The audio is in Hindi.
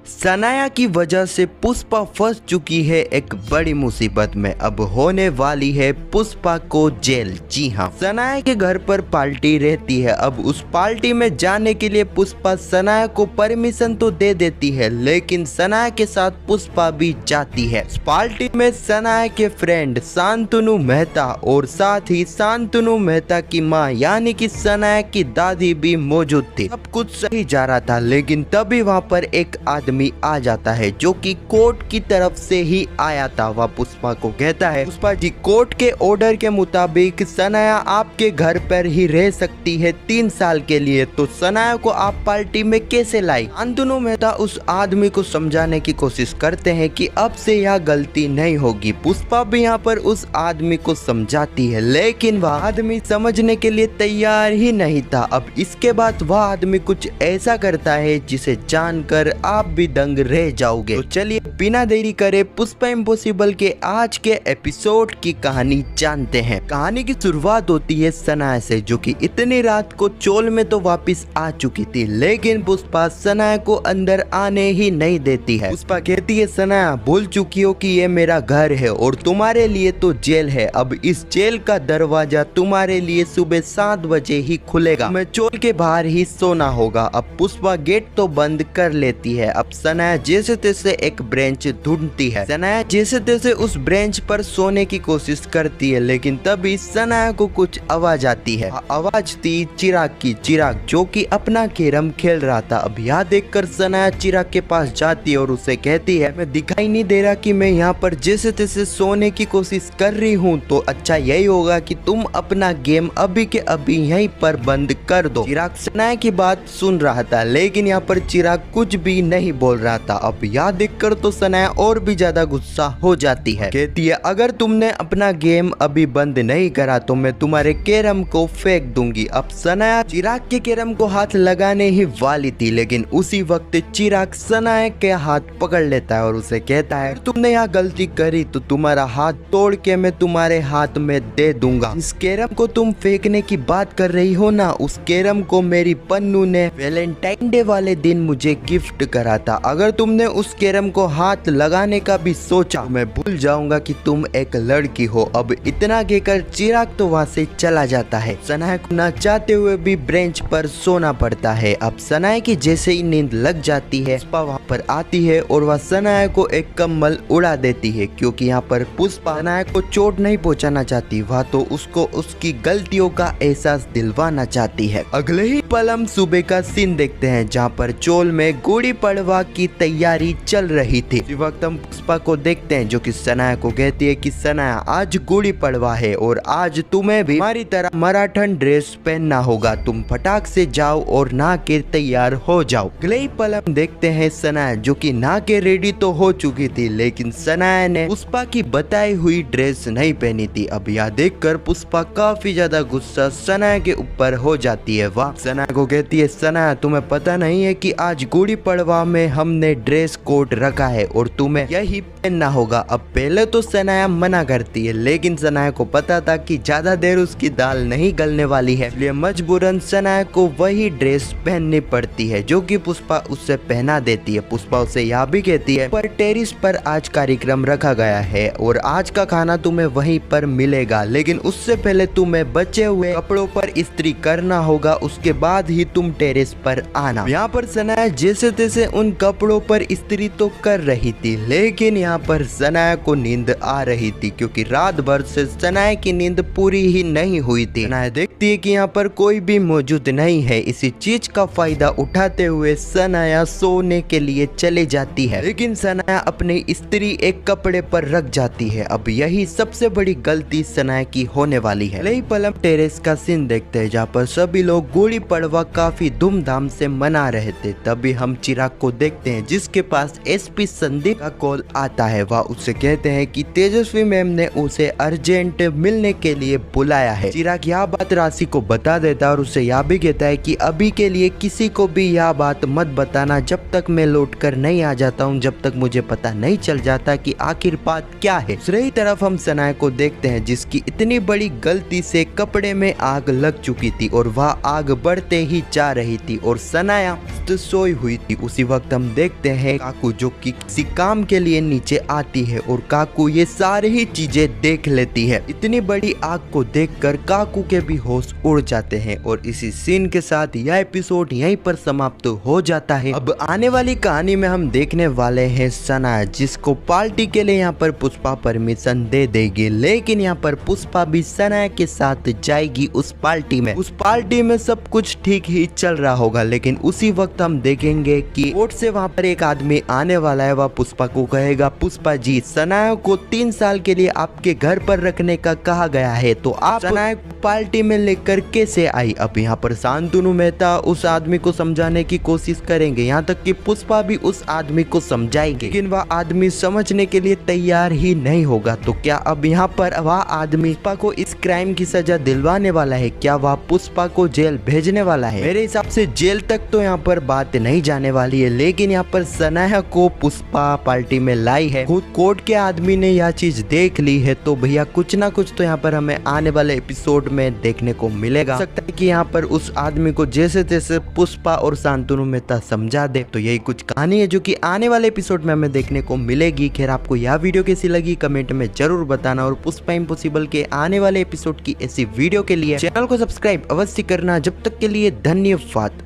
सनाया की वजह से पुष्पा फंस चुकी है एक बड़ी मुसीबत में। अब होने वाली है पुष्पा को जेल। जी हाँ, सनाया के घर पर पार्टी रहती है। अब उस पार्टी में जाने के लिए पुष्पा सनाया को परमिशन तो दे देती है, लेकिन सनाया के साथ पुष्पा भी जाती है। इस पार्टी में सनाया के फ्रेंड शांतनु मेहता और साथ ही शांतनु मेहता की माँ यानी कि सनाया की दादी भी मौजूद थी। सब कुछ सही जा रहा था, लेकिन तभी वहाँ पर एक आदमी आ जाता है जो कि कोर्ट की तरफ से ही आया था। वह पुष्पा को कहता है, पुष्पा जी, कोर्ट के ऑर्डर के मुताबिक सनाया आपके घर पर ही रह सकती है 3 साल के लिए, तो सनाया को आप पार्टी में कैसे लाई। शांतनु मेहता उस आदमी को समझाने की कोशिश करते हैं कि अब से यह गलती नहीं होगी। पुष्पा भी यहाँ पर उस आदमी को समझाती है, लेकिन वह आदमी समझने के लिए तैयार ही नहीं था। अब इसके बाद वह आदमी कुछ ऐसा करता है जिसे जानकर आप भी दंग रह जाओगे। तो चलिए बिना देरी करे पुष्पा इम्पॉसिबल के आज के एपिसोड की कहानी जानते हैं। कहानी की शुरुआत होती है सनाया से, जो कि इतनी रात को चोल में तो वापस आ चुकी थी, लेकिन पुष्पा सनाया को अंदर आने ही नहीं देती है। पुष्पा कहती है, सनाया भूल चुकी हो कि ये मेरा घर है और तुम्हारे लिए तो जेल है। अब इस जेल का दरवाजा तुम्हारे लिए सुबह 7 बजे ही खुलेगा, मैं चोल के बाहर ही सोना होगा। अब पुष्पा गेट तो बंद कर लेती है। अब सनाया जैसे तैसे एक ब्रेंच ढूंढती है। सनाया जैसे तैसे उस ब्रेंच पर सोने की कोशिश करती है, लेकिन तभी सनाया को कुछ आवाज आती है। आवाज थी चिराग की। चिराग जो कि अपना कैरम खेल रहा था। अब यह देखकर सनाया चिराग के पास जाती है और उसे कहती है, मैं दिखाई नहीं दे रहा कि मैं यहाँ पर जैसे तैसे सोने की कोशिश कर रही हूँ, तो अच्छा यही होगा कि तुम अपना गेम अभी के अभी यहीं पर बंद कर दो। चिराग सनाया की बात सुन रहा था, लेकिन यहाँ पर चिराग कुछ भी नहीं बोल रहा था। अब यह देखकर तो सनाया और भी ज्यादा गुस्सा हो जाती है। कहती है, अगर तुमने अपना गेम अभी बंद नहीं करा तो मैं तुम्हारे कैरम को फेंक दूंगी। अब सनाया चिराग के कैरम को हाथ लगाने ही वाली थी, लेकिन उसी वक्त चिराग सनाया के हाथ पकड़ लेता है और उसे कहता है, तुमने यह गलती करी तो तुम्हारा हाथ तोड़ के मैं तुम्हारे हाथ में दे दूंगा। इस कैरम को तुम फेंकने की बात कर रही हो ना, उस कैरम को मेरी पन्नू ने वैलेंटाइन डे वाले दिन मुझे गिफ्ट करा था। अगर तुमने उस कैरम को हाथ लगाने का भी सोचा तो मैं भूल जाऊंगा कि तुम एक लड़की हो। अब इतना कहकर चिराग तो वहाँ से चला जाता है। सनाया को ना चाहते हुए भी ब्रेंच पर सोना पड़ता है। अब सनाया की जैसे ही नींद लग जाती है, पुष्पा वहाँ पर आती है और वह सनाया को एक कम्बल उड़ा देती है, क्योंकि यहाँ पर पुष्पा सनाया को चोट नहीं पहुँचाना चाहती, वह तो उसको उसकी गलतियों का एहसास दिलवाना चाहती है। अगले ही पल हम सुबह का सीन देखते हैं, जहाँ पर चोल में गुड़ी पड़वा की तैयारी चल रही थी। इस वक्त हम पुष्पा को देखते हैं, जो कि सनाया को कहती है कि सनाया आज गुड़ी पड़वा है और आज तुम्हें भी हमारी तरह मराठन ड्रेस पहनना होगा। तुम फटाक से जाओ और नहा के तैयार हो जाओ। अगले ही पल हम देखते हैं सनाया, जो कि नहा के रेडी तो हो चुकी थी, लेकिन सनाया ने पुष्पा की बताई हुई ड्रेस नहीं पहनी थी। अब यह देखकर पुष्पा काफी ज्यादा गुस्सा सनाया के ऊपर हो जाती है। वह सनाया को कहती है, सनाया तुम्हें पता नहीं है कि आज गुड़ी पड़वा में हमने ड्रेस कोड रखा है और तुम्हें यही पहनना होगा। अब पहले तो सनाया मना करती है, लेकिन सनाया को पता था कि ज्यादा देर उसकी दाल नहीं गलने वाली है, इसलिए मजबूरन सनाया को वही ड्रेस पहननी पड़ती है, जो कि पुष्पा उससे पहना देती है। पुष्पा उसे यह भी कहती है, पर टेरिस पर आज कार्यक्रम रखा गया है और आज का खाना तुम्हें वहीं पर मिलेगा, लेकिन उससे पहले तुम्हें बचे हुए कपड़ों पर इस्त्री करना होगा, उसके बाद ही तुम टेरिस पर आना। यहाँ पर सनाया जैसे तैसे उन कपड़ों पर इस्त्री तो कर रही थी, लेकिन यहाँ पर सनाया को नींद आ रही थी, क्योंकि रात भर से सनाया की नींद पूरी ही नहीं हुई थी। सनाया देखती है कि यहाँ पर कोई भी मौजूद नहीं है। इसी चीज का फायदा उठाते हुए सनाया सोने के लिए चले जाती है, लेकिन सनाया अपनी इस्त्री एक कपड़े पर रख जाती है। अब यही सबसे बड़ी गलती सनाया की होने वाली है। यही पल हम टेरेस का सीन देखते हैं, जहाँ पर सभी लोग गुड़ी पड़वा काफी धूमधाम से मना रहे थे। तभी हम चिराग को देखते हैं, जिसके पास एसपी संदीप का कॉल आता है। वह उससे कहते हैं कि तेजस्वी मैम ने उसे अर्जेंट मिलने के लिए बुलाया है। चिराग यह बात राशि को बता देता है और उसे यह भी कहता है कि अभी के लिए किसी को भी यह बात मत बताना, जब तक मैं लौट कर नहीं आ जाता हूँ, जब तक मुझे पता नहीं चल जाता कि आखिर बात क्या है। दूसरी तरफ हम सनाया को देखते हैं, जिसकी इतनी बड़ी गलती से कपड़े में आग लग चुकी थी और वह आग बढ़ते ही जा रही थी और सनाया सोई हुई थी। उसी वक्त हम देखते हैं काकू जो कि किसी काम के लिए नीचे आती है और काकू ये सारी ही चीजें देख लेती है। इतनी बड़ी आग को देखकर काकू के भी होश उड़ जाते हैं और इसी सीन के साथ यह एपिसोड यहीं पर समाप्त हो जाता है। अब आने वाली कहानी में हम देखने वाले हैं सना, जिसको पार्टी के लिए यहाँ पर पुष्पा परमिशन दे देगी, लेकिन यहाँ पर पुष्पा भी सना के साथ जाएगी उस पार्टी में। उस पार्टी में सब कुछ ठीक ही चल रहा होगा, लेकिन उसी वक्त हम देखेंगे कि कोर्ट से वहाँ पर एक आदमी आने वाला है। वह पुष्पा को कहेगा, पुष्पा जी सनाया को 3 साल के लिए आपके घर पर रखने का कहा गया है, तो आप सनाया पार्टी में लेकर कैसे आई। अब यहाँ पर शांतनु मेहता उस आदमी को समझाने की कोशिश करेंगे, यहाँ तक कि पुष्पा भी उस आदमी को समझाएंगे, लेकिन वह आदमी समझने के लिए तैयार ही नहीं होगा। तो क्या अब यहाँ पर वह आदमी पुष्पा को इस क्राइम की सजा दिलवाने वाला है? क्या वह पुष्पा को जेल भेजने वाला है? मेरे हिसाब से जेल तक तो यहाँ पर बात नहीं जाने वाली है, लेकिन यहाँ पर सनाया को पुष्पा पार्टी में लाई है। खुद कोर्ट के आदमी ने यह चीज देख ली है, तो भैया कुछ ना कुछ तो यहाँ पर हमें आने वाले एपिसोड में देखने को मिलेगा। हो सकता है कि यहाँ पर उस आदमी को जैसे तैसे पुष्पा और शांतनु मेहता समझा दे। तो यही कुछ कहानी है जो कि आने वाले एपिसोड में हमें देखने को मिलेगी। खैर आपको यह वीडियो कैसी लगी कमेंट में जरूर बताना, और पुष्पा इम्पॉसिबल के आने वाले एपिसोड की ऐसी वीडियो के लिए चैनल को सब्सक्राइब अवश्य करना। जब तक के लिए धन्यवाद।